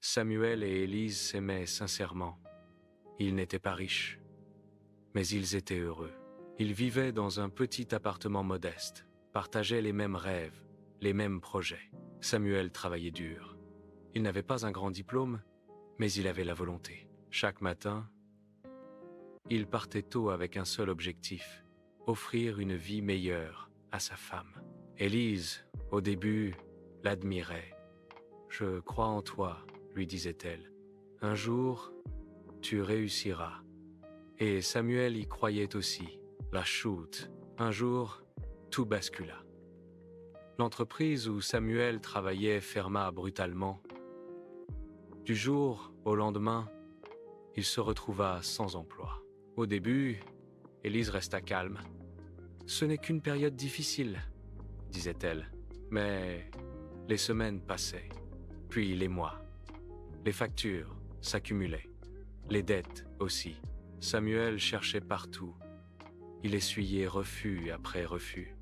Samuel et Élise s'aimaient sincèrement. Ils n'étaient pas riches, mais ils étaient heureux. Ils vivaient dans un petit appartement modeste, partageaient les mêmes rêves, les mêmes projets. Samuel travaillait dur. Il n'avait pas un grand diplôme, mais il avait la volonté. Chaque matin, il partait tôt avec un seul objectif, offrir une vie meilleure à sa femme. Élise, au début, l'admirait. « Je crois en toi », lui disait-elle. « Un jour, tu réussiras. » Et Samuel y croyait aussi. La chute. Un jour, tout bascula. L'entreprise où Samuel travaillait ferma brutalement. Du jour au lendemain, il se retrouva sans emploi. Au début, Élise resta calme. « Ce n'est qu'une période difficile », disait-elle. Mais les semaines passaient, puis les mois. Les factures s'accumulaient, les dettes aussi. Samuel cherchait partout. Il essuyait refus après refus.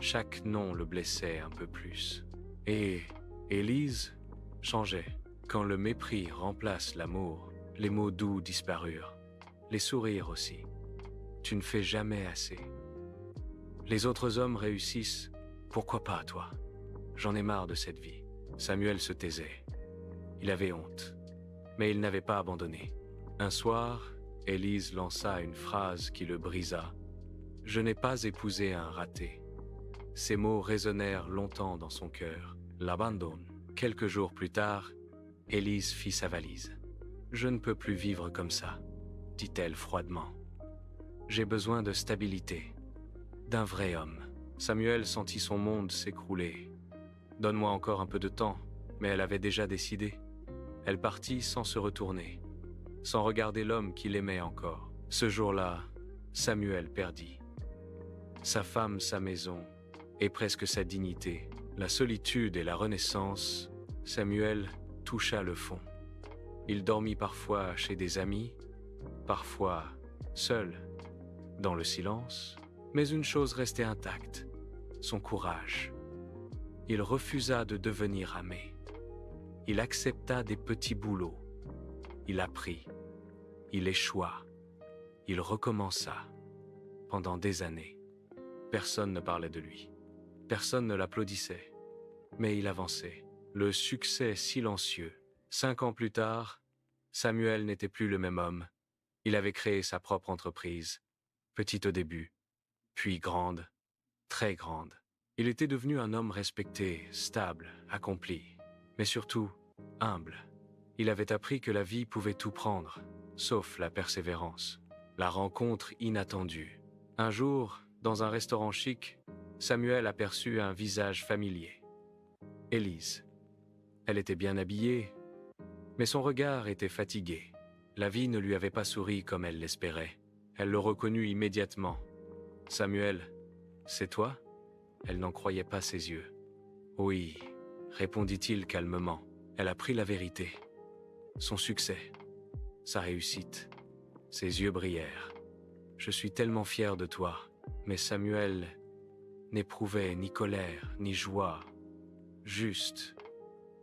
Chaque non le blessait un peu plus. Et Élise changeait. Quand le mépris remplace l'amour, les mots doux disparurent. Les sourires aussi. Tu ne fais jamais assez. Les autres hommes réussissent. Pourquoi pas toi? J'en ai marre de cette vie. Samuel se taisait. Il avait honte. Mais il n'avait pas abandonné. Un soir, Élise lança une phrase qui le brisa. « Je n'ai pas épousé un raté. » Ces mots résonnèrent longtemps dans son cœur. L'abandon. Quelques jours plus tard, Élise fit sa valise. « Je ne peux plus vivre comme ça, » dit-elle froidement. « J'ai besoin de stabilité, d'un vrai homme. » Samuel sentit son monde s'écrouler. « Donne-moi encore un peu de temps. » Mais elle avait déjà décidé. Elle partit sans se retourner, sans regarder l'homme qu'il aimait encore. Ce jour-là, Samuel perdit. Sa femme, sa maison, et presque sa dignité. La solitude et la renaissance, Samuel toucha le fond. Il dormit parfois chez des amis, parfois seul, dans le silence. Mais une chose restait intacte, son courage. Il refusa de devenir aimé. Il accepta des petits boulots. Il apprit. Il échoua. Il recommença. Pendant des années, personne ne parlait de lui. Personne ne l'applaudissait. Mais il avançait. Le succès silencieux. 5 ans plus tard, Samuel n'était plus le même homme. Il avait créé sa propre entreprise. Petite au début, puis grande, très grande. Il était devenu un homme respecté, stable, accompli. Mais surtout, humble. Il avait appris que la vie pouvait tout prendre, sauf la persévérance. La rencontre inattendue. Un jour, dans un restaurant chic, Samuel aperçut un visage familier. Élise. Elle était bien habillée, mais son regard était fatigué. La vie ne lui avait pas souri comme elle l'espérait. Elle le reconnut immédiatement. « Samuel, c'est toi ?» Elle n'en croyait pas ses yeux. « Oui », répondit-il calmement. Elle apprit la vérité. Son succès, sa réussite, ses yeux brillèrent. « Je suis tellement fier de toi. » Mais Samuel n'éprouvait ni colère, ni joie, juste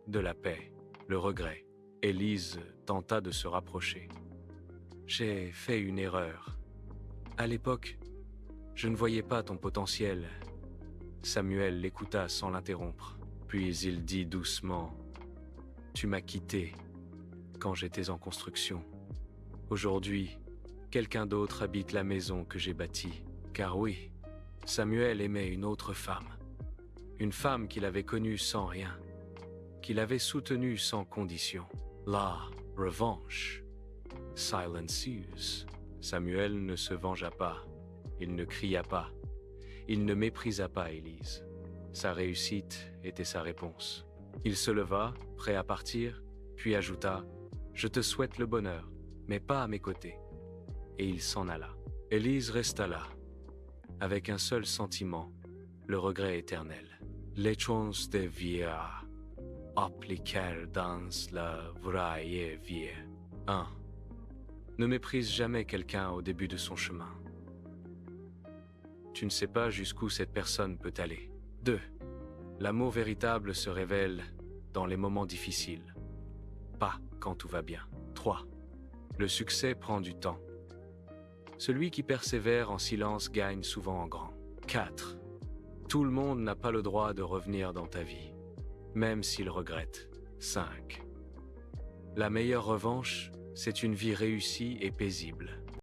de la paix, le regret. Élise tenta de se rapprocher. « J'ai fait une erreur. À l'époque, je ne voyais pas ton potentiel. » Samuel l'écouta sans l'interrompre. Puis il dit doucement, « Tu m'as quitté quand j'étais en construction. Aujourd'hui, quelqu'un d'autre habite la maison que j'ai bâtie. » Car oui, Samuel aimait une autre femme. Une femme qu'il avait connue sans rien, qu'il avait soutenue sans condition. La revanche. Silent ensues. Samuel ne se vengea pas. Il ne cria pas. Il ne méprisa pas Élise. Sa réussite était sa réponse. Il se leva, prêt à partir, puis ajouta « Je te souhaite le bonheur, mais pas à mes côtés. » Et il s'en alla. Élise resta là, avec un seul sentiment, le regret éternel. Les choses de vie appliquées dans la vraie vie. 1. Ne méprise jamais quelqu'un au début de son chemin. Tu ne sais pas jusqu'où cette personne peut aller. 2. L'amour véritable se révèle dans les moments difficiles, pas quand tout va bien. 3. Le succès prend du temps. Celui qui persévère en silence gagne souvent en grand. 4. Tout le monde n'a pas le droit de revenir dans ta vie, même s'il regrette. 5. La meilleure revanche, c'est une vie réussie et paisible.